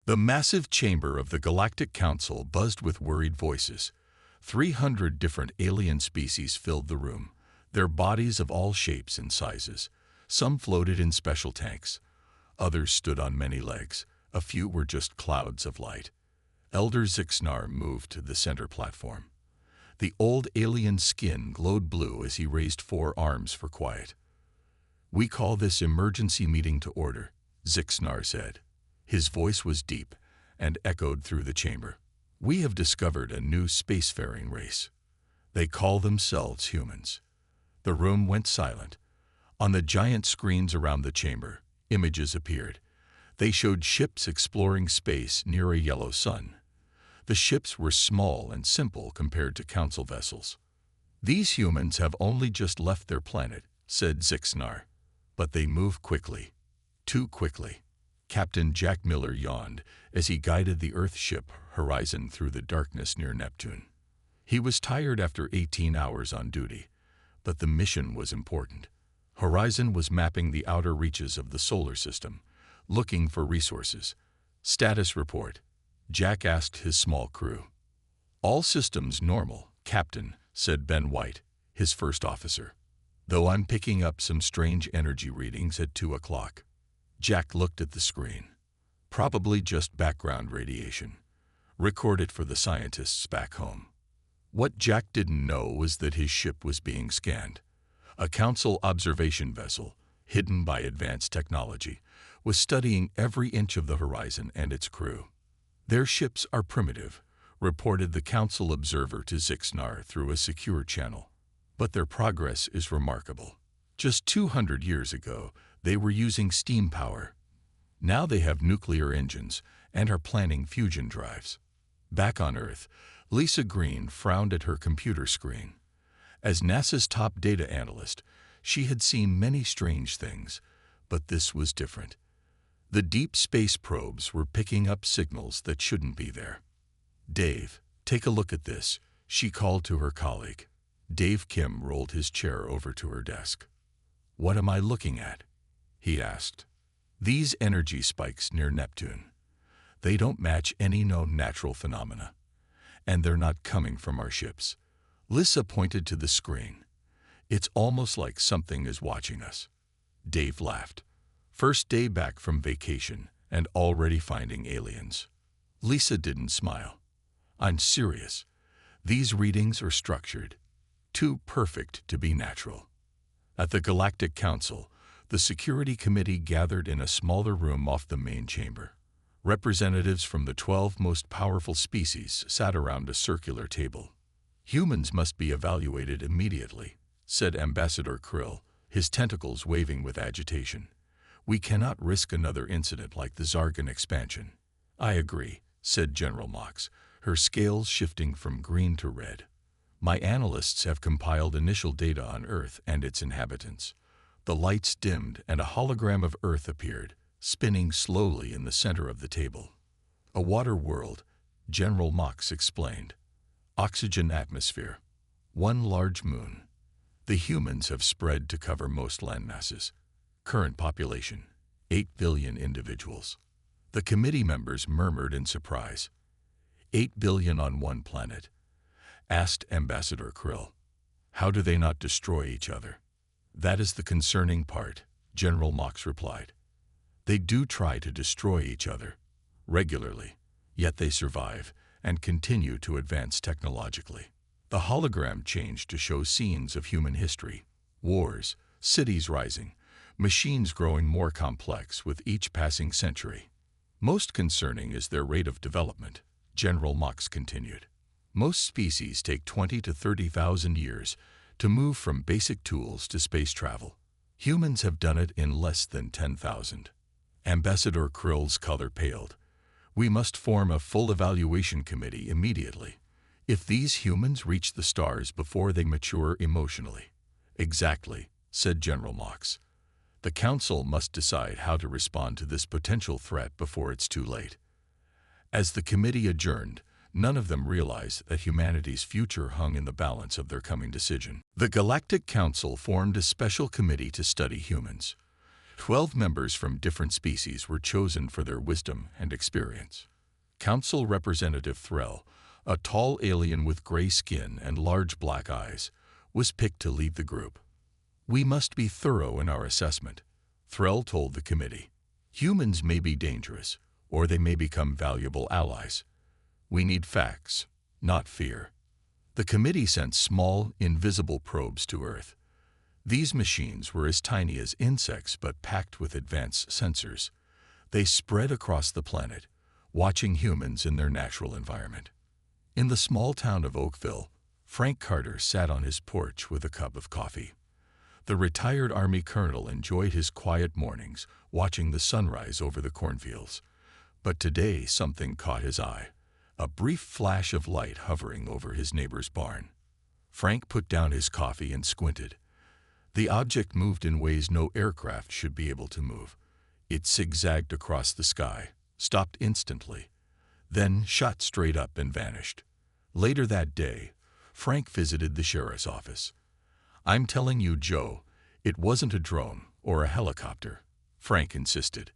The massive chamber of the Galactic Council buzzed with worried voices. 300 different alien species filled the room, their bodies of all shapes and sizes. Some floated in special tanks. Others stood on many legs. A few were just clouds of light. Elder Zixnar moved to the center platform. The old alien's skin glowed blue as he raised 4 arms for quiet. "We call this emergency meeting to order," Zixnar said. His voice was deep and echoed through the chamber. "We have discovered a new spacefaring race. They call themselves humans." The room went silent. On the giant screens around the chamber, images appeared. They showed ships exploring space near a yellow sun. The ships were small and simple compared to council vessels. "These humans have only just left their planet," said Zixnar. "But they move quickly. Too quickly." Captain Jack Miller yawned as he guided the Earth ship Horizon through the darkness near Neptune. He was tired after 18 hours on duty, but the mission was important. Horizon was mapping the outer reaches of the solar system, looking for resources. "Status report," Jack asked his small crew. "All systems normal, Captain," said Ben White, his first officer. "Though I'm picking up some strange energy readings at 2 o'clock. Jack looked at the screen. "Probably just background radiation. Record it for the scientists back home." What Jack didn't know was that his ship was being scanned. A council observation vessel, hidden by advanced technology, was studying every inch of the horizon and its crew. "Their ships are primitive," reported the council observer to Zixnar through a secure channel. "But their progress is remarkable. Just 200 years ago, they were using steam power. Now they have nuclear engines and are planning fusion drives." Back on Earth, Lisa Green frowned at her computer screen. As NASA's top data analyst, she had seen many strange things, but this was different. The deep space probes were picking up signals that shouldn't be there. "Dave, take a look at this," she called to her colleague. Dave Kim rolled his chair over to her desk. "What am I looking at?" he asked. "These energy spikes near Neptune. They don't match any known natural phenomena. And they're not coming from our ships." Lisa pointed to the screen. "It's almost like something is watching us." Dave laughed. "First day back from vacation and already finding aliens." Lisa didn't smile. "I'm serious. These readings are structured. Too perfect to be natural." At the Galactic Council, the Security Committee gathered in a smaller room off the main chamber. Representatives from the 12 most powerful species sat around a circular table. "Humans must be evaluated immediately," said Ambassador Krill, his tentacles waving with agitation. "We cannot risk another incident like the Zargan expansion." "I agree," said General Mox, her scales shifting from green to red. "My analysts have compiled initial data on Earth and its inhabitants." The lights dimmed and a hologram of Earth appeared, spinning slowly in the center of the table. "A water world," General Mox explained. "Oxygen atmosphere. One large moon. The humans have spread to cover most landmasses. Current population, 8 billion individuals." The committee members murmured in surprise. 8 billion on one planet?" asked Ambassador Krill. "How do they not destroy each other?" "That is the concerning part," General Mox replied. "They do try to destroy each other regularly, yet they survive and continue to advance technologically." The hologram changed to show scenes of human history: wars, cities rising, machines growing more complex with each passing century. "Most concerning is their rate of development," General Mox continued. "Most species take 20 to 30,000 years to move from basic tools to space travel. Humans have done it in less than 10,000. Ambassador Krill's color paled. "We must form a full evaluation committee immediately. If these humans reach the stars before they mature emotionally." "Exactly," said General Mox. "The Council must decide how to respond to this potential threat before it's too late." As the committee adjourned, none of them realized that humanity's future hung in the balance of their coming decision. The Galactic Council formed a special committee to study humans. 12 members from different species were chosen for their wisdom and experience. Council Representative Threll, a tall alien with gray skin and large black eyes, was picked to lead the group. "We must be thorough in our assessment," Threll told the committee. "Humans may be dangerous, or they may become valuable allies. We need facts, not fear." The committee sent small, invisible probes to Earth. These machines were as tiny as insects but packed with advanced sensors. They spread across the planet, watching humans in their natural environment. In the small town of Oakville, Frank Carter sat on his porch with a cup of coffee. The retired Army colonel enjoyed his quiet mornings, watching the sunrise over the cornfields. But today something caught his eye, a brief flash of light hovering over his neighbor's barn. Frank put down his coffee and squinted. The object moved in ways no aircraft should be able to move. It zigzagged across the sky, stopped instantly, then shot straight up and vanished. Later that day, Frank visited the sheriff's office. "I'm telling you, Joe, it wasn't a drone or a helicopter," Frank insisted.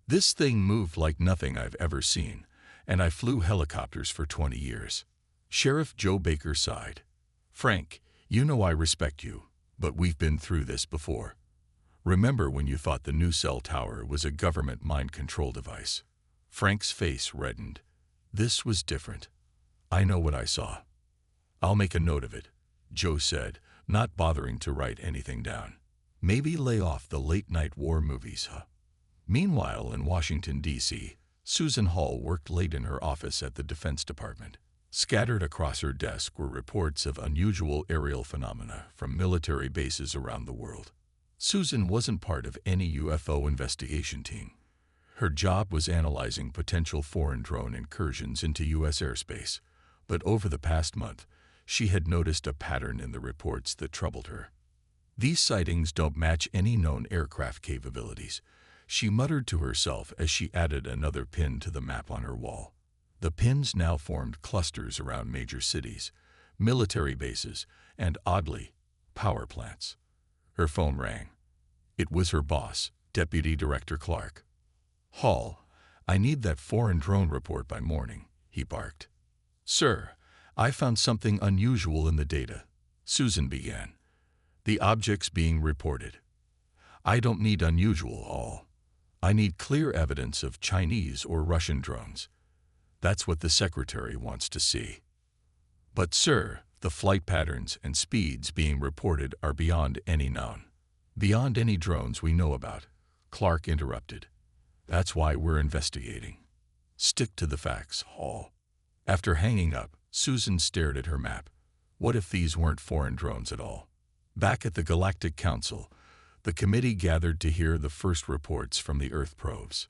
"This thing moved like nothing I've ever seen, and I flew helicopters for 20 years. Sheriff Joe Baker sighed. "Frank, you know I respect you, but we've been through this before. Remember when you thought the new cell tower was a government mind control device?" Frank's face reddened. "This was different. I know what I saw." "I'll make a note of it," Joe said, not bothering to write anything down. "Maybe lay off the late-night war movies, huh?" Meanwhile, in Washington, D.C., Susan Hall worked late in her office at the Defense Department. Scattered across her desk were reports of unusual aerial phenomena from military bases around the world. Susan wasn't part of any UFO investigation team. Her job was analyzing potential foreign drone incursions into U.S. airspace, but over the past month, she had noticed a pattern in the reports that troubled her. "These sightings don't match any known aircraft capabilities," she muttered to herself as she added another pin to the map on her wall. The pins now formed clusters around major cities, military bases, and, oddly, power plants. Her phone rang. It was her boss, Deputy Director Clark. "Hall, I need that foreign drone report by morning," he barked. "Sir, I found something unusual in the data," Susan began. "The objects being reported. I don't need unusual, Hall. I need clear evidence of Chinese or Russian drones. That's what the Secretary wants to see." "But sir, the flight patterns and speeds being reported are beyond any known." "Beyond any drones we know about," Clark interrupted. "That's why we're investigating. Stick to the facts, Hall." After hanging up, Susan stared at her map. What if these weren't foreign drones at all? Back at the Galactic Council, the committee gathered to hear the first reports from the Earth probes.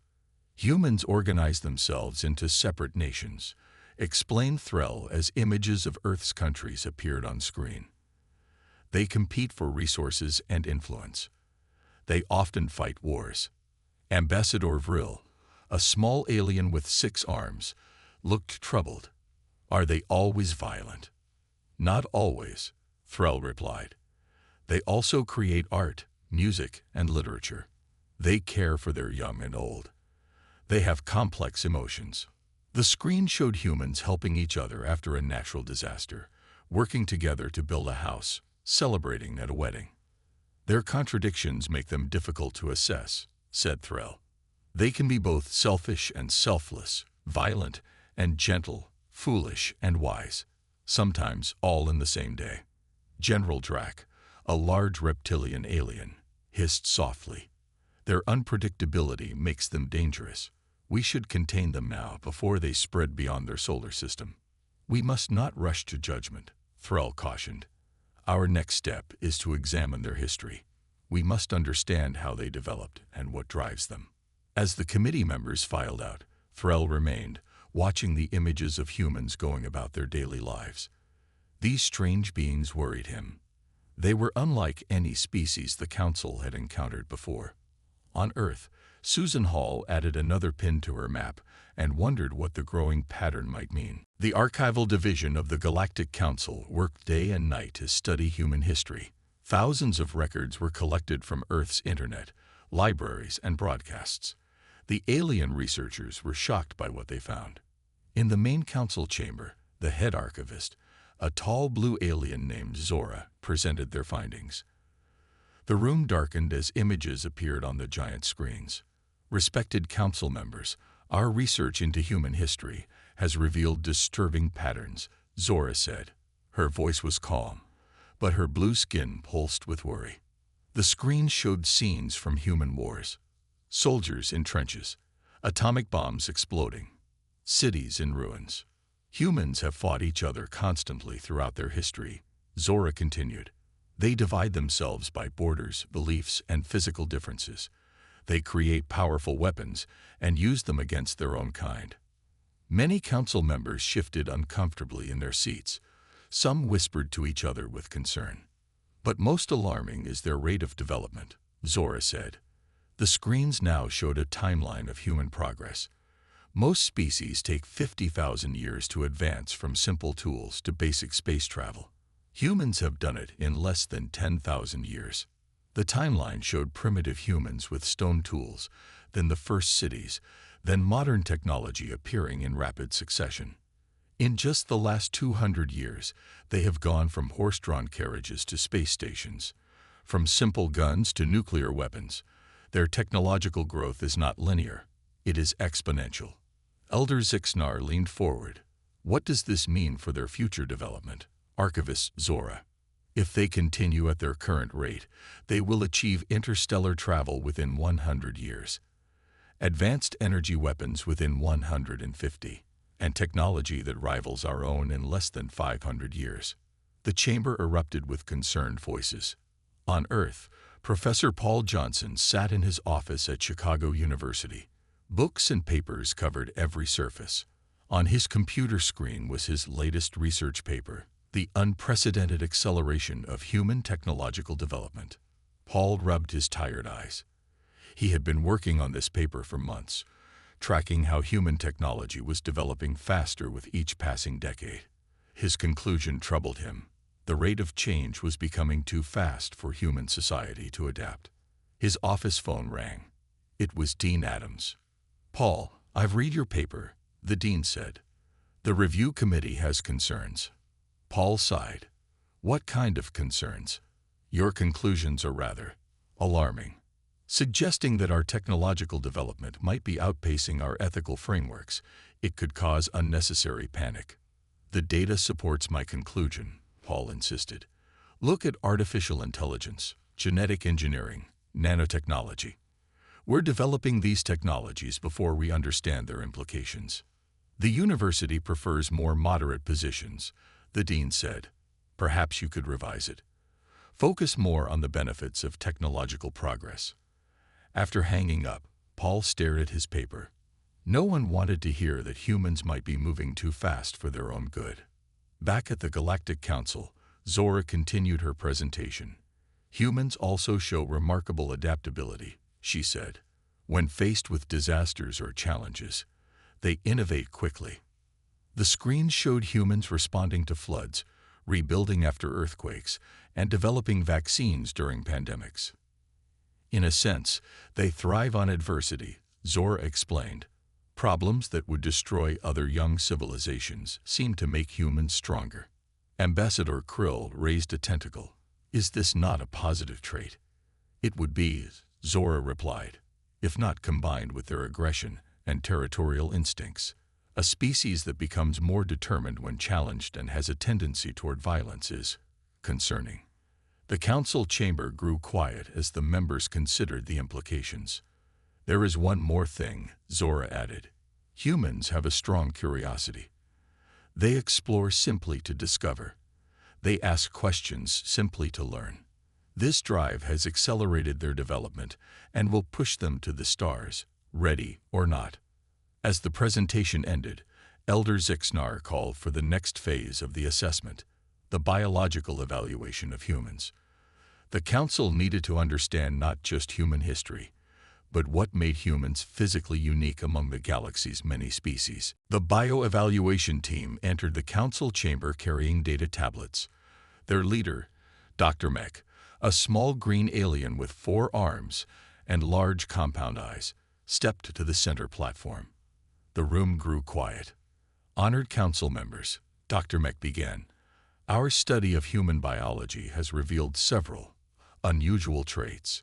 "Humans organize themselves into separate nations," explained Threll as images of Earth's countries appeared on screen. "They compete for resources and influence. They often fight wars." Ambassador Vril, a small alien with 6 arms, looked troubled. "Are they always violent?" "Not always," Threll replied. "They also create art, music, and literature. They care for their young and old. They have complex emotions." The screen showed humans helping each other after a natural disaster, working together to build a house, celebrating at a wedding. "Their contradictions make them difficult to assess," said Threll. "They can be both selfish and selfless, violent and gentle, foolish and wise, sometimes all in the same day." General Drac, a large reptilian alien, hissed softly. "Their unpredictability makes them dangerous. We should contain them now before they spread beyond their solar system." "We must not rush to judgment," Threll cautioned. "Our next step is to examine their history. We must understand how they developed and what drives them." As the committee members filed out, Threll remained, watching the images of humans going about their daily lives. These strange beings worried him. They were unlike any species the Council had encountered before. On Earth, Susan Hall added another pin to her map and wondered what the growing pattern might mean. The Archival Division of the Galactic Council worked day and night to study human history. Thousands of records were collected from Earth's internet, libraries, and broadcasts. The alien researchers were shocked by what they found. In the main council chamber, the head archivist, a tall blue alien named Zora, presented their findings. The room darkened as images appeared on the giant screens. Respected council members, our research into human history has revealed disturbing patterns, Zora said. Her voice was calm, but her blue skin pulsed with worry. The screen showed scenes from human wars. Soldiers in trenches, atomic bombs exploding, cities in ruins. Humans have fought each other constantly throughout their history, Zora continued. They divide themselves by borders, beliefs, and physical differences. They create powerful weapons and use them against their own kind. Many council members shifted uncomfortably in their seats. Some whispered to each other with concern. But most alarming is their rate of development, Zora said. The screens now showed a timeline of human progress. Most species take 50,000 years to advance from simple tools to basic space travel. Humans have done it in less than 10,000 years. The timeline showed primitive humans with stone tools, then the first cities, then modern technology appearing in rapid succession. In just the last 200 years, they have gone from horse-drawn carriages to space stations, from simple guns to nuclear weapons. Their technological growth is not linear, it is exponential. Elder Zixnar leaned forward. What does this mean for their future development? Archivist Zora. If they continue at their current rate, they will achieve interstellar travel within 100 years, advanced energy weapons within 150, and technology that rivals our own in less than 500 years. The chamber erupted with concerned voices. On Earth, Professor Paul Johnson sat in his office at Chicago University. Books and papers covered every surface. On his computer screen was his latest research paper, The Unprecedented Acceleration of Human Technological Development. Paul rubbed his tired eyes. He had been working on this paper for months, tracking how human technology was developing faster with each passing decade. His conclusion troubled him. The rate of change was becoming too fast for human society to adapt. His office phone rang. It was Dean Adams. "Paul, I've read your paper," the dean said. "The review committee has concerns." Paul sighed. "What kind of concerns?" "Your conclusions are rather alarming, suggesting that our technological development might be outpacing our ethical frameworks. It could cause unnecessary panic." "The data supports my conclusion," Paul insisted. "Look at artificial intelligence, genetic engineering, nanotechnology. We're developing these technologies before we understand their implications." "The university prefers more moderate positions," the dean said. "Perhaps you could revise it. Focus more on the benefits of technological progress." After hanging up, Paul stared at his paper. No one wanted to hear that humans might be moving too fast for their own good. Back at the Galactic Council, Zora continued her presentation. "Humans also show remarkable adaptability," she said. "When faced with disasters or challenges, they innovate quickly." The screen showed humans responding to floods, rebuilding after earthquakes, and developing vaccines during pandemics. "In a sense, they thrive on adversity," Zora explained. "Problems that would destroy other young civilizations seem to make humans stronger." Ambassador Krill raised a tentacle. "Is this not a positive trait?" "It would be," Zora replied, "if not combined with their aggression and territorial instincts. A species that becomes more determined when challenged and has a tendency toward violence is concerning." The council chamber grew quiet as the members considered the implications. "There is one more thing," Zora added. "Humans have a strong curiosity. They explore simply to discover. They ask questions simply to learn. This drive has accelerated their development and will push them to the stars, ready or not." As the presentation ended, Elder Zixnar called for the next phase of the assessment, the biological evaluation of humans. The council needed to understand not just human history, but what made humans physically unique among the galaxy's many species. The bioevaluation team entered the council chamber carrying data tablets. Their leader, Dr. Mech, a small green alien with 4 arms and large compound eyes, stepped to the center platform. The room grew quiet. "Honored council members," Dr. Mech began, "our study of human biology has revealed several unusual traits."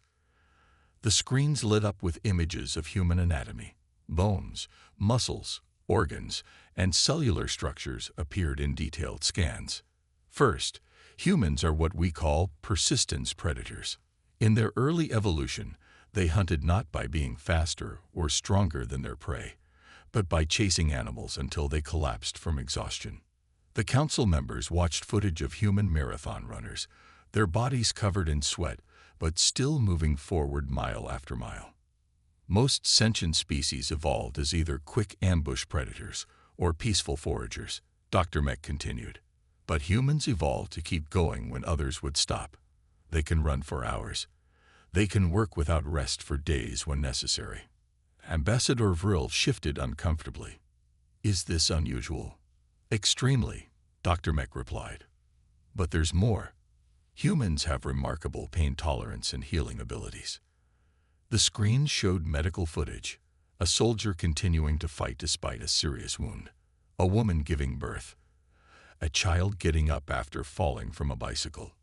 The screens lit up with images of human anatomy. Bones, muscles, organs, and cellular structures appeared in detailed scans. First, humans are what we call persistence predators. In their early evolution, they hunted not by being faster or stronger than their prey, but by chasing animals until they collapsed from exhaustion. The council members watched footage of human marathon runners, their bodies covered in sweat, but still moving forward mile after mile. Most sentient species evolved as either quick ambush predators or peaceful foragers, Dr. Mech continued. But humans evolved to keep going when others would stop. They can run for hours. They can work without rest for days when necessary. Ambassador Vril shifted uncomfortably. "Is this unusual?" "Extremely," Dr. Mech replied. "But there's more. Humans have remarkable pain tolerance and healing abilities." The screen showed medical footage, a soldier continuing to fight despite a serious wound, a woman giving birth, a child getting up after falling from a bicycle.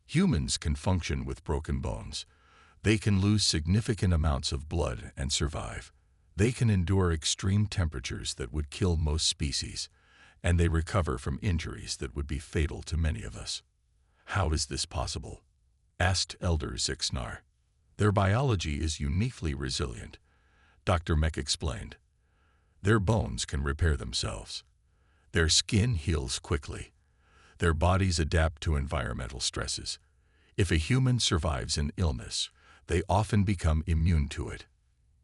Humans can function with broken bones. They can lose significant amounts of blood and survive. They can endure extreme temperatures that would kill most species, and they recover from injuries that would be fatal to many of us. "How is this possible?" asked Elder Zixnar. "Their biology is uniquely resilient," Dr. Mech explained. "Their bones can repair themselves. Their skin heals quickly. Their bodies adapt to environmental stresses. If a human survives an illness, they often become immune to it."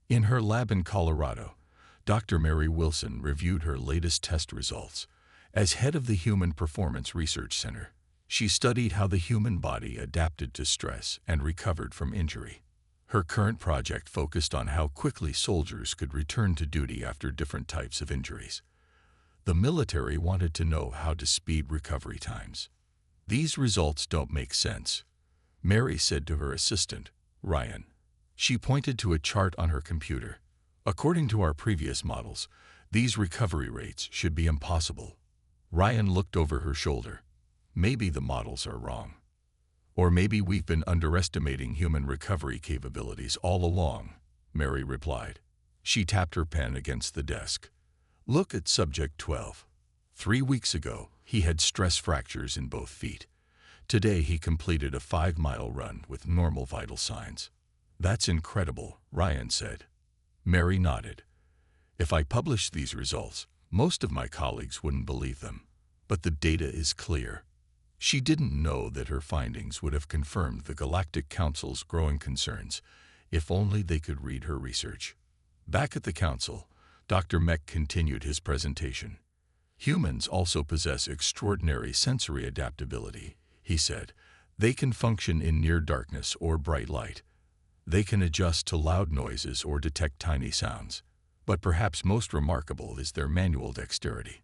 In her lab in Colorado, Dr. Mary Wilson reviewed her latest test results. As head of the Human Performance Research Center, she studied how the human body adapted to stress and recovered from injury. Her current project focused on how quickly soldiers could return to duty after different types of injuries. The military wanted to know how to speed recovery times. "These results don't make sense," Mary said to her assistant, Ryan. She pointed to a chart on her computer. "According to our previous models, these recovery rates should be impossible." Ryan looked over her shoulder. "Maybe the models are wrong. Or maybe we've been underestimating human recovery capabilities all along," Mary replied. She tapped her pen against the desk. "Look at Subject 12. 3 weeks ago, he had stress fractures in both feet. Today he completed a 5-mile run with normal vital signs." "That's incredible," Ryan said. Mary nodded. "If I published these results, most of my colleagues wouldn't believe them. But the data is clear." She didn't know that her findings would have confirmed the Galactic Council's growing concerns, if only they could read her research. Back at the Council, Dr. Mech continued his presentation. "Humans also possess extraordinary sensory adaptability," he said. "They can function in near darkness or bright light. They can adjust to loud noises or detect tiny sounds. But perhaps most remarkable is their manual dexterity."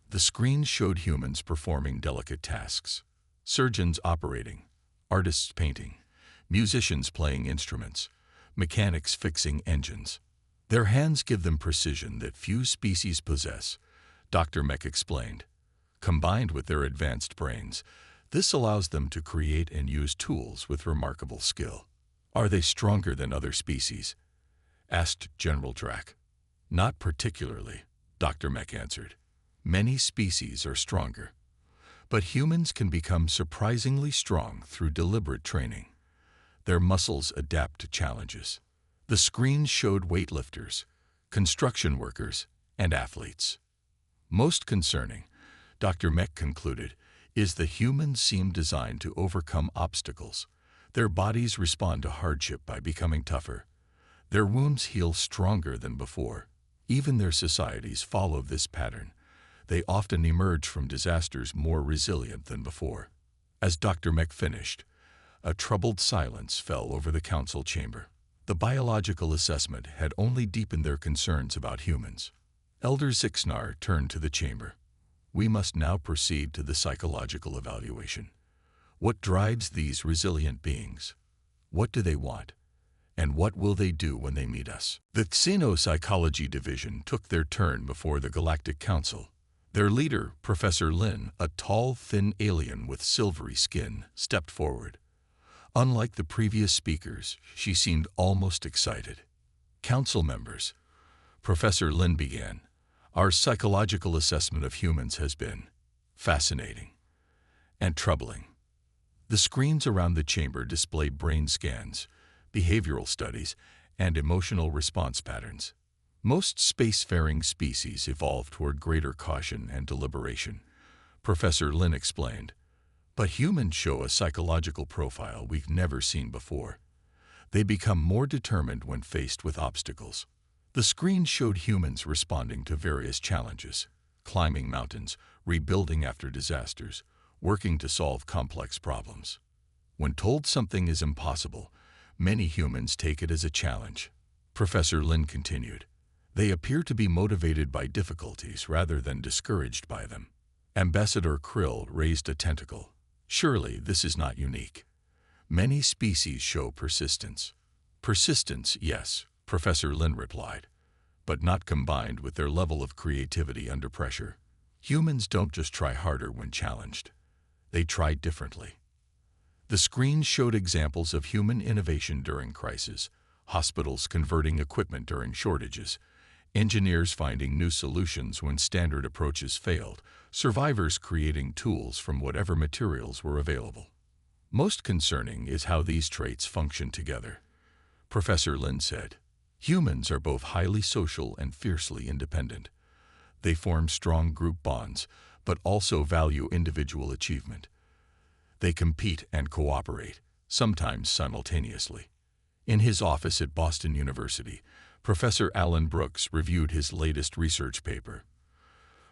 The screen showed humans performing delicate tasks. Surgeons operating, artists painting, musicians playing instruments, mechanics fixing engines. Their hands give them precision that few species possess, Dr. Mech explained. Combined with their advanced brains, this allows them to create and use tools with remarkable skill. "Are they stronger than other species?" asked General Drack. "Not particularly," Dr. Mech answered. "Many species are stronger. But humans can become surprisingly strong through deliberate training. Their muscles adapt to challenges." The screen showed weightlifters, construction workers, and athletes. "Most concerning," Dr. Mech concluded, "is that humans seem designed to overcome obstacles. Their bodies respond to hardship by becoming tougher. Their wounds heal stronger than before. Even their societies follow this pattern. They often emerge from disasters more resilient than before." As Dr. Mech finished, a troubled silence fell over the council chamber. The biological assessment had only deepened their concerns about humans. Elder Zixnar turned to the chamber. "We must now proceed to the psychological evaluation. What drives these resilient beings? What do they want? And what will they do when they meet us? The Xenopsychology Division took their turn before the Galactic Council. Their leader, Professor Lin, a tall, thin alien with silvery skin, stepped forward. Unlike the previous speakers, she seemed almost excited. Council members, Professor Lin began, our psychological assessment of humans has been fascinating and troubling. The screens around the chamber display brain scans, behavioral studies, and emotional response patterns. Most spacefaring species evolve toward greater caution and deliberation, Professor Lin explained. But humans show a psychological profile we've never seen before. They become more determined when faced with obstacles. The screen showed humans responding to various challenges, climbing mountains, rebuilding after disasters, working to solve complex problems. When told something is impossible, many humans take it as a challenge. Professor Lin continued. They appear to be motivated by difficulties rather than discouraged by them. Ambassador Krill raised a tentacle. Surely this is not unique. Many species show persistence. Persistence, yes, Professor Lin replied, but not combined with their level of creativity under pressure. Humans don't just try harder when challenged. They try differently. The screen showed examples of human innovation during crisis, hospitals converting equipment during shortages, engineers finding new solutions when standard approaches failed, survivors creating tools from whatever materials were available. Most concerning is how these traits function together. Professor Lin said, humans are both highly social and fiercely independent. They form strong group bonds, but also value individual achievement. They compete and cooperate, sometimes simultaneously. In his office at Boston University, Professor Alan Brooks reviewed his latest research paper.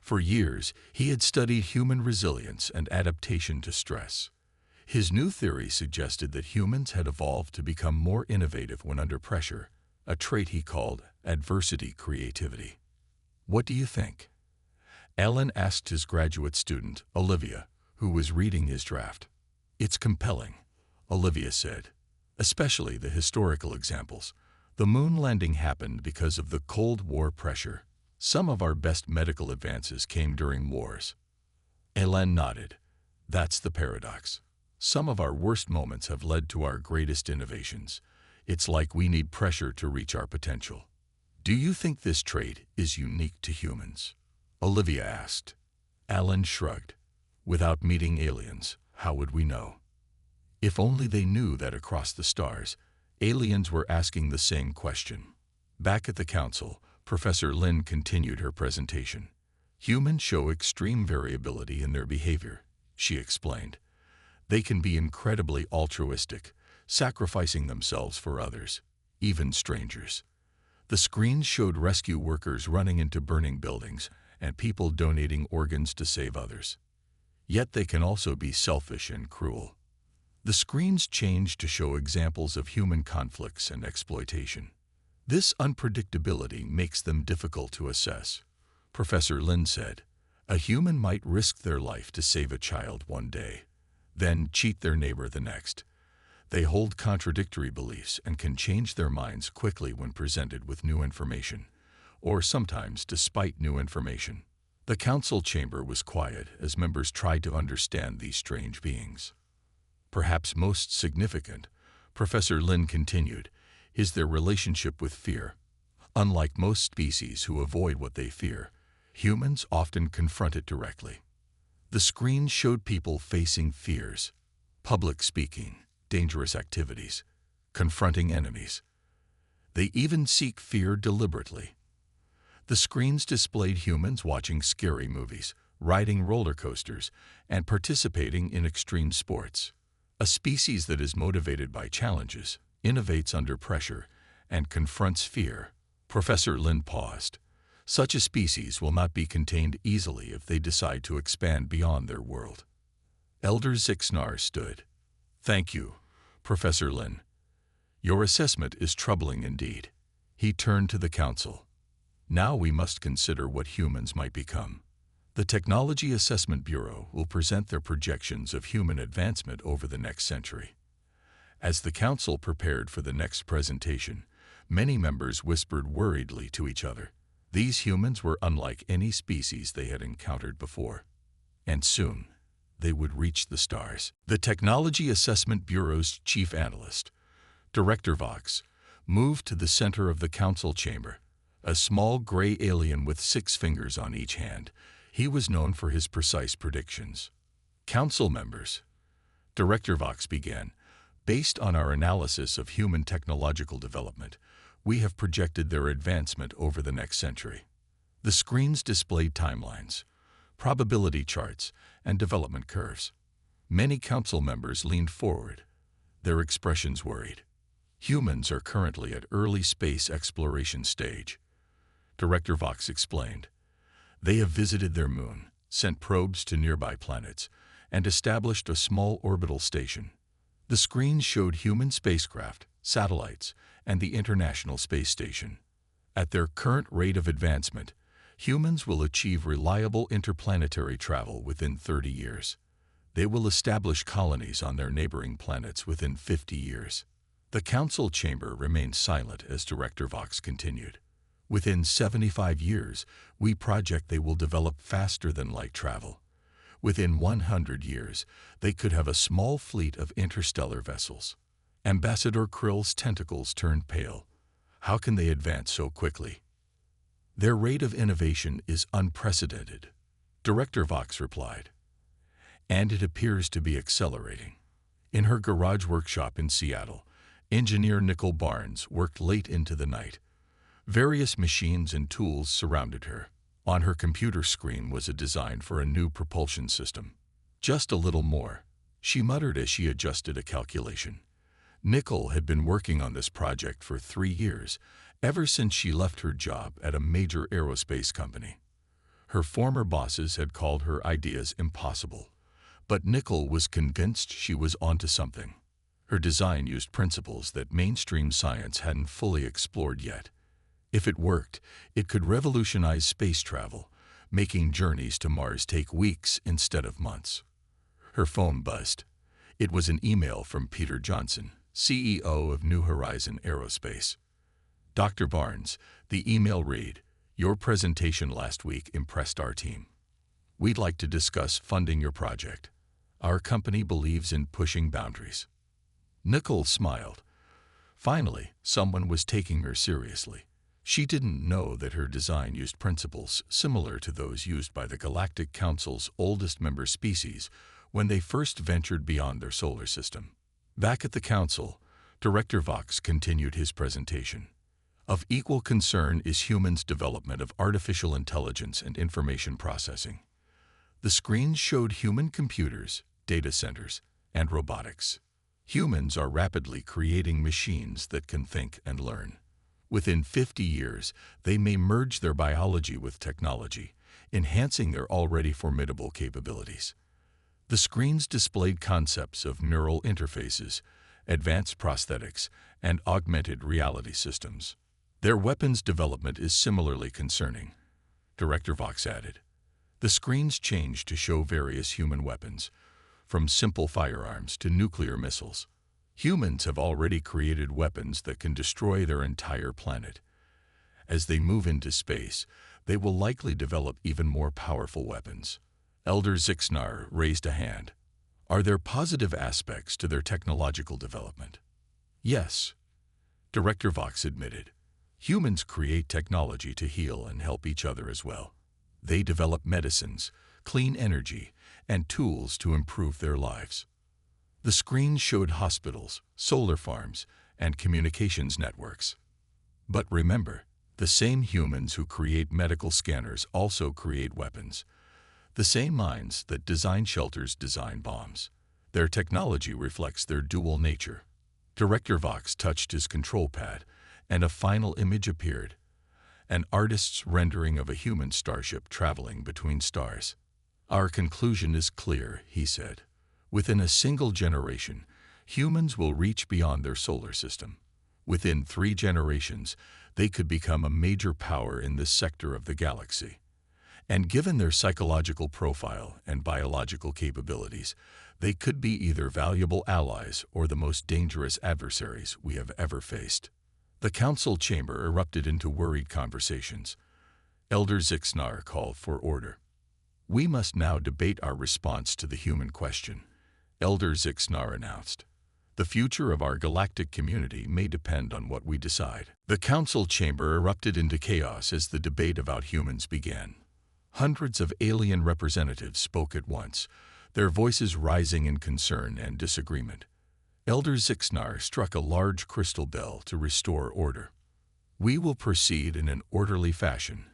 For years, he had studied human resilience and adaptation to stress. His new theory suggested that humans had evolved to become more innovative when under pressure, a trait he called adversity creativity. What do you think? Alan asked his graduate student, Olivia, who was reading his draft. It's compelling, Olivia said, especially the historical examples. The moon landing happened because of the Cold War pressure. Some of our best medical advances came during wars. Alan nodded. That's the paradox. Some of our worst moments have led to our greatest innovations. It's like we need pressure to reach our potential. Do you think this trait is unique to humans? Olivia asked. Alan shrugged. Without meeting aliens, how would we know? If only they knew that across the stars, aliens were asking the same question. Back at the council, Professor Lin continued her presentation. Humans show extreme variability in their behavior, she explained. They can be incredibly altruistic, sacrificing themselves for others, even strangers. The screens showed rescue workers running into burning buildings and people donating organs to save others. Yet they can also be selfish and cruel. The screens changed to show examples of human conflicts and exploitation. This unpredictability makes them difficult to assess. Professor Lin said, a human might risk their life to save a child one day, then cheat their neighbor the next. They hold contradictory beliefs and can change their minds quickly when presented with new information, or sometimes despite new information. The council chamber was quiet as members tried to understand these strange beings. Perhaps most significant, Professor Lin continued, is their relationship with fear. Unlike most species who avoid what they fear, humans often confront it directly. The screen showed people facing fears, public speaking, dangerous activities, confronting enemies. They even seek fear deliberately. The screens displayed humans watching scary movies, riding roller coasters, and participating in extreme sports. A species that is motivated by challenges, innovates under pressure, and confronts fear. Professor Lin paused. Such a species will not be contained easily if they decide to expand beyond their world. Elder Zixnar stood. Thank you, Professor Lin. Your assessment is troubling indeed. He turned to the council. Now we must consider what humans might become. The Technology Assessment Bureau will present their projections of human advancement over the next century. As the council prepared for the next presentation, many members whispered worriedly to each other. These humans were unlike any species they had encountered before. And soon, they would reach the stars. The Technology Assessment Bureau's chief analyst, Director Vox, moved to the center of the council chamber, a small gray alien with 6 fingers on each hand. He was known for his precise predictions. Council members, Director Vox began, based on our analysis of human technological development, we have projected their advancement over the next century. The screens displayed timelines, probability charts, and development curves. Many council members leaned forward, their expressions worried. Humans are currently at early space exploration stage. Director Vox explained. They have visited their moon, sent probes to nearby planets, and established a small orbital station. The screens showed human spacecraft, satellites, and the International Space Station. At their current rate of advancement, humans will achieve reliable interplanetary travel within 30 years. They will establish colonies on their neighboring planets within 50 years. The council chamber remained silent as Director Vox continued. Within 75 years, we project they will develop faster than light travel. Within 100 years, they could have a small fleet of interstellar vessels. Ambassador Krill's tentacles turned pale. How can they advance so quickly? Their rate of innovation is unprecedented, Director Vox replied. And it appears to be accelerating. In her garage workshop in Seattle, engineer Nicole Barnes worked late into the night. Various machines and tools surrounded her. On her computer screen was a design for a new propulsion system. Just a little more, she muttered as she adjusted a calculation. Nicole had been working on this project for 3 years, ever since she left her job at a major aerospace company. Her former bosses had called her ideas impossible, but Nicole was convinced she was onto something. Her design used principles that mainstream science hadn't fully explored yet. If it worked, it could revolutionize space travel, making journeys to Mars take weeks instead of months. Her phone buzzed. It was an email from Peter Johnson, CEO of New Horizon Aerospace. Dr. Barnes, the email read, "Your presentation last week impressed our team. We'd like to discuss funding your project. Our company believes in pushing boundaries." Nicole smiled. Finally, someone was taking her seriously. She didn't know that her design used principles similar to those used by the Galactic Council's oldest member species when they first ventured beyond their solar system. Back at the council, Director Vox continued his presentation. Of equal concern is humans' development of artificial intelligence and information processing. The screens showed human computers, data centers, and robotics. Humans are rapidly creating machines that can think and learn. Within 50 years, they may merge their biology with technology, enhancing their already formidable capabilities. The screens displayed concepts of neural interfaces, advanced prosthetics, and augmented reality systems. Their weapons development is similarly concerning, Director Vox added. The screens changed to show various human weapons, from simple firearms to nuclear missiles. Humans have already created weapons that can destroy their entire planet. As they move into space, they will likely develop even more powerful weapons. Elder Zixnar raised a hand. Are there positive aspects to their technological development? Yes, Director Vox admitted. Humans create technology to heal and help each other as well. They develop medicines, clean energy, and tools to improve their lives. The screen showed hospitals, solar farms, and communications networks. But remember, the same humans who create medical scanners also create weapons. The same minds that design shelters design bombs. Their technology reflects their dual nature. Director Vox touched his control pad, and a final image appeared. An artist's rendering of a human starship traveling between stars. Our conclusion is clear, he said. Within a single generation, humans will reach beyond their solar system. Within 3 generations, they could become a major power in this sector of the galaxy. And given their psychological profile and biological capabilities, they could be either valuable allies or the most dangerous adversaries we have ever faced. The council chamber erupted into worried conversations. Elder Zixnar called for order. "We must now debate our response to the human question," Elder Zixnar announced. "The future of our galactic community may depend on what we decide." The council chamber erupted into chaos as the debate about humans began. Hundreds of alien representatives spoke at once, their voices rising in concern and disagreement. Elder Zixnar struck a large crystal bell to restore order. "We will proceed in an orderly fashion,"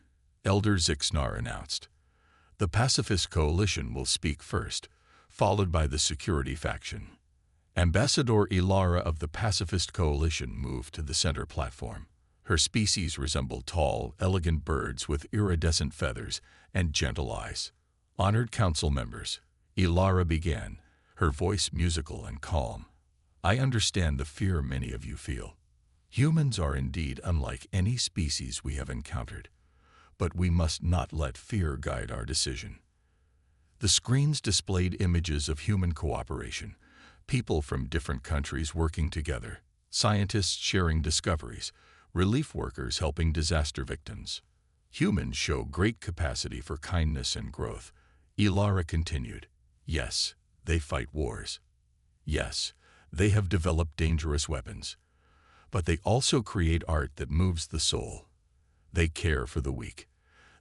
Elder Zixnar announced. "The Pacifist Coalition will speak first, followed by the security faction." Ambassador Ilara of the Pacifist Coalition moved to the center platform. Her species resembled tall, elegant birds with iridescent feathers and gentle eyes. "Honored council members," Ilara began, her voice musical and calm. "I understand the fear many of you feel. Humans are indeed unlike any species we have encountered, but we must not let fear guide our decision." The screens displayed images of human cooperation, people from different countries working together, scientists sharing discoveries, relief workers helping disaster victims. "Humans show great capacity for kindness and growth," Ilara continued. "Yes, they fight wars. Yes, they have developed dangerous weapons. But they also create art that moves the soul. They care for the weak.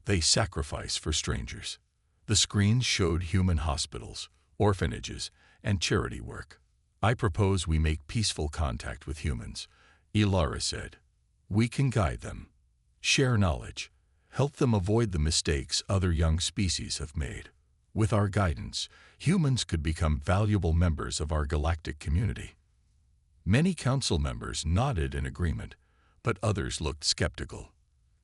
They sacrifice for strangers." The screens showed human hospitals, orphanages, and charity work. "I propose we make peaceful contact with humans," Ilara said. "We can guide them, share knowledge, help them avoid the mistakes other young species have made. With our guidance, humans could become valuable members of our galactic community." Many council members nodded in agreement, but others looked skeptical.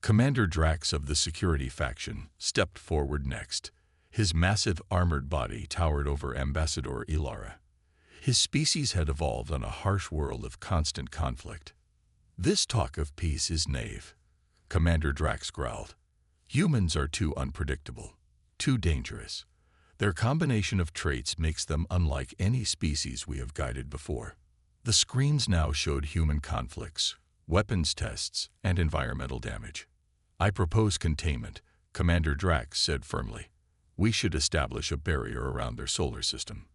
Commander Drax of the security faction stepped forward next. His massive armored body towered over Ambassador Ilara. His species had evolved on a harsh world of constant conflict. "This talk of peace is naive," Commander Drax growled. "Humans are too unpredictable, too dangerous. Their combination of traits makes them unlike any species we have guided before." The screens now showed human conflicts, weapons tests, and environmental damage. "I propose containment," Commander Drax said firmly. "We should establish a barrier around their solar system.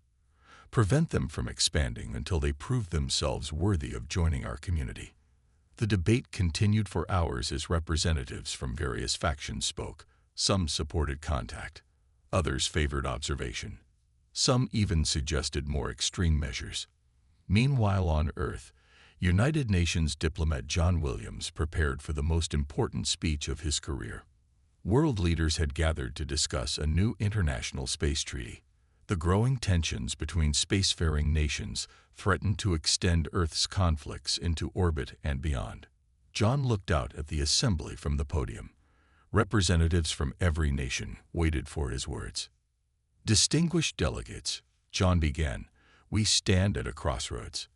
Prevent them from expanding until they prove themselves worthy of joining our community." The debate continued for hours as representatives from various factions spoke. Some supported contact. Others favored observation. Some even suggested more extreme measures. Meanwhile on Earth, United Nations diplomat John Williams prepared for the most important speech of his career. World leaders had gathered to discuss a new international space treaty. The growing tensions between spacefaring nations threatened to extend Earth's conflicts into orbit and beyond. John looked out at the assembly from the podium. Representatives from every nation waited for his words. "Distinguished delegates," John began, "we stand at a crossroads.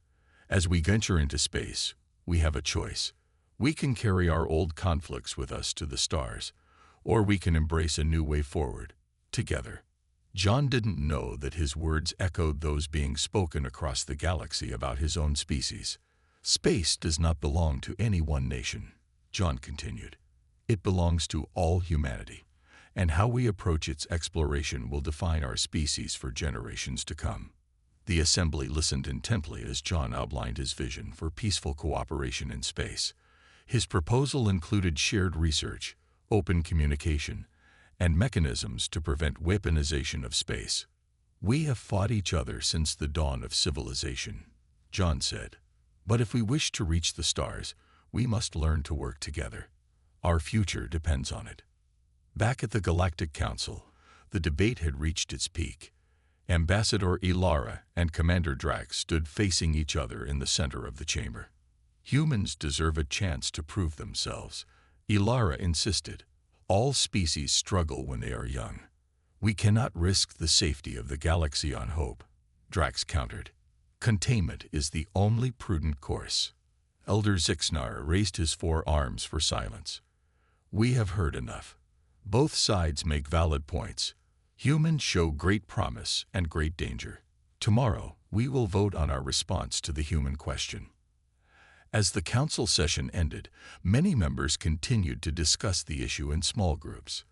As we venture into space, we have a choice. We can carry our old conflicts with us to the stars, or we can embrace a new way forward, together." John didn't know that his words echoed those being spoken across the galaxy about his own species. "Space does not belong to any one nation," John continued. "It belongs to all humanity, and how we approach its exploration will define our species for generations to come." The assembly listened intently as John outlined his vision for peaceful cooperation in space. His proposal included shared research, open communication, and mechanisms to prevent weaponization of space. "We have fought each other since the dawn of civilization," John said. "But if we wish to reach the stars, we must learn to work together. Our future depends on it." Back at the Galactic Council, the debate had reached its peak. Ambassador Ilara and Commander Drax stood facing each other in the center of the chamber. "Humans deserve a chance to prove themselves," Ilara insisted. "All species struggle when they are young. We cannot risk the safety of the galaxy on hope," Drax countered. "Containment is the only prudent course." Elder Zixnar raised his 4 arms for silence. "We have heard enough. Both sides make valid points. Humans show great promise and great danger. Tomorrow, we will vote on our response to the human question. As the council session ended, many members continued to discuss the issue in small groups.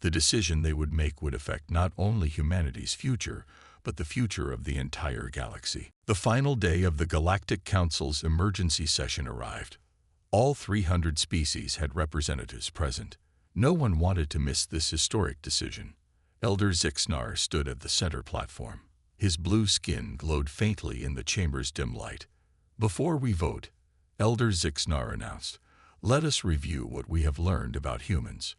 The decision they would make would affect not only humanity's future, but the future of the entire galaxy. The final day of the Galactic Council's emergency session arrived. All 300 species had representatives present. No one wanted to miss this historic decision. Elder Zixnar stood at the center platform. His blue skin glowed faintly in the chamber's dim light. Before we vote, Elder Zixnar announced, "Let us review what we have learned about humans."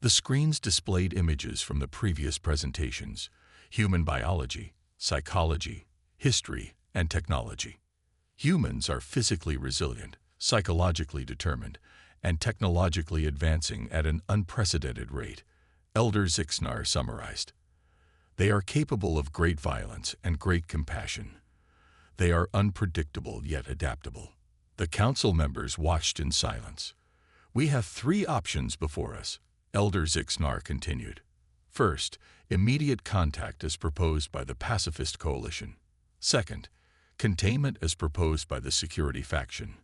The screens displayed images from the previous presentations: human biology, psychology, history, and technology. Humans are physically resilient, psychologically determined, and technologically advancing at an unprecedented rate, Elder Zixnar summarized. They are capable of great violence and great compassion. They are unpredictable yet adaptable. The council members watched in silence. "We have 3 options before us," Elder Zixnar continued. First, immediate contact as proposed by the Pacifist Coalition. Second, containment as proposed by the Security Faction.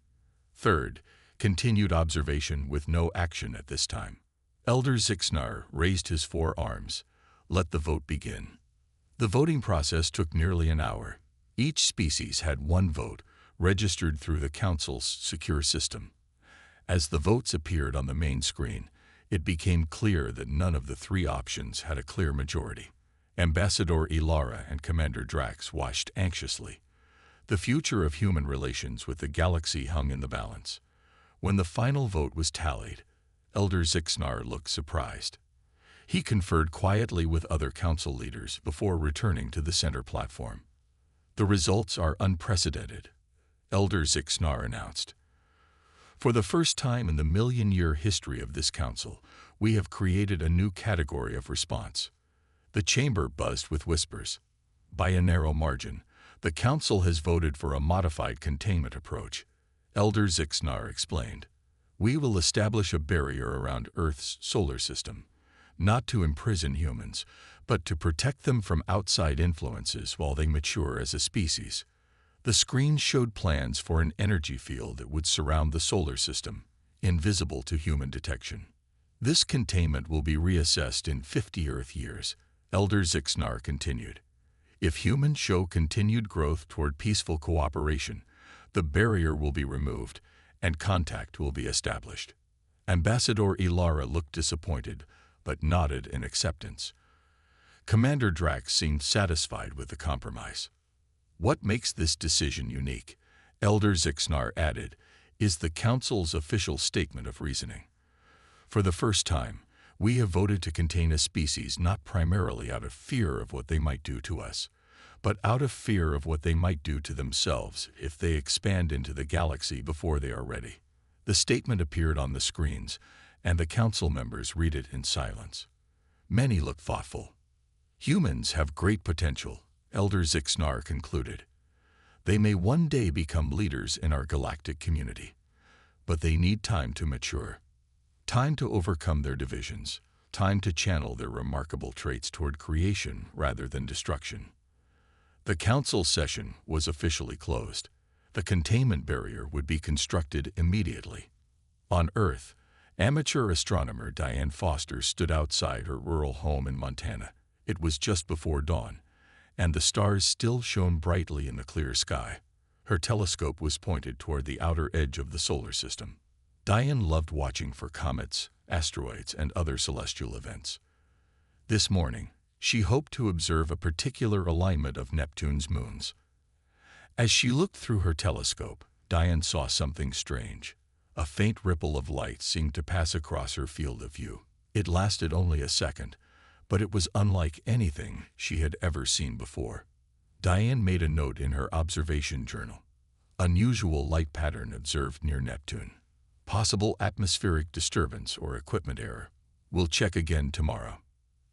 Third, continued observation with no action at this time. Elder Zixnar raised his 4 arms. Let the vote begin. The voting process took nearly an hour. Each species had 1 vote, registered through the Council's secure system. As the votes appeared on the main screen, it became clear that none of the 3 options had a clear majority. Ambassador Ilara and Commander Drax watched anxiously. The future of human relations with the galaxy hung in the balance. When the final vote was tallied, Elder Zixnar looked surprised. He conferred quietly with other council leaders before returning to the center platform. "The results are unprecedented," Elder Zixnar announced. "For the first time in the million-year history of this council, we have created a new category of response." The chamber buzzed with whispers. By a narrow margin, the council has voted for a modified containment approach. Elder Zixnar explained. "We will establish a barrier around Earth's solar system, not to imprison humans, but to protect them from outside influences while they mature as a species." The screen showed plans for an energy field that would surround the solar system, invisible to human detection. "This containment will be reassessed in 50 Earth years," Elder Zixnar continued. "If humans show continued growth toward peaceful cooperation, the barrier will be removed and contact will be established." Ambassador Ilara looked disappointed, but nodded in acceptance. Commander Drax seemed satisfied with the compromise. "What makes this decision unique," Elder Zixnar added, "is the Council's official statement of reasoning. For the first time, we have voted to contain a species not primarily out of fear of what they might do to us, but out of fear of what they might do to themselves if they expand into the galaxy before they are ready." The statement appeared on the screens, and the council members read it in silence. Many looked thoughtful. "Humans have great potential," Elder Zixnar concluded. "They may one day become leaders in our galactic community, but they need time to mature. Time to overcome their divisions, time to channel their remarkable traits toward creation rather than destruction." The council session was officially closed. The containment barrier would be constructed immediately. On Earth, amateur astronomer Diane Foster stood outside her rural home in Montana. It was just before dawn, and the stars still shone brightly in the clear sky. Her telescope was pointed toward the outer edge of the solar system. Diane loved watching for comets, asteroids, and other celestial events. This morning, she hoped to observe a particular alignment of Neptune's moons. As she looked through her telescope, Diane saw something strange. A faint ripple of light seemed to pass across her field of view. It lasted only a second, but it was unlike anything she had ever seen before. Diane made a note in her observation journal. "Unusual light pattern observed near Neptune. Possible atmospheric disturbance or equipment error. We'll check again tomorrow."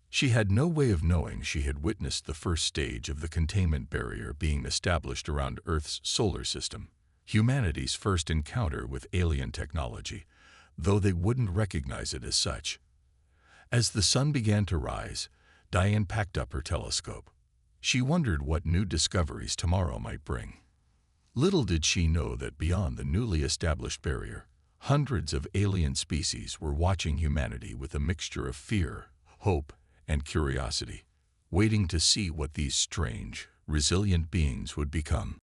She had no way of knowing she had witnessed the first stage of the containment barrier being established around Earth's solar system, humanity's first encounter with alien technology, though they wouldn't recognize it as such. As the sun began to rise, Diane packed up her telescope. She wondered what new discoveries tomorrow might bring. Little did she know that beyond the newly established barrier, hundreds of alien species were watching humanity with a mixture of fear, hope, and curiosity, waiting to see what these strange, resilient beings would become.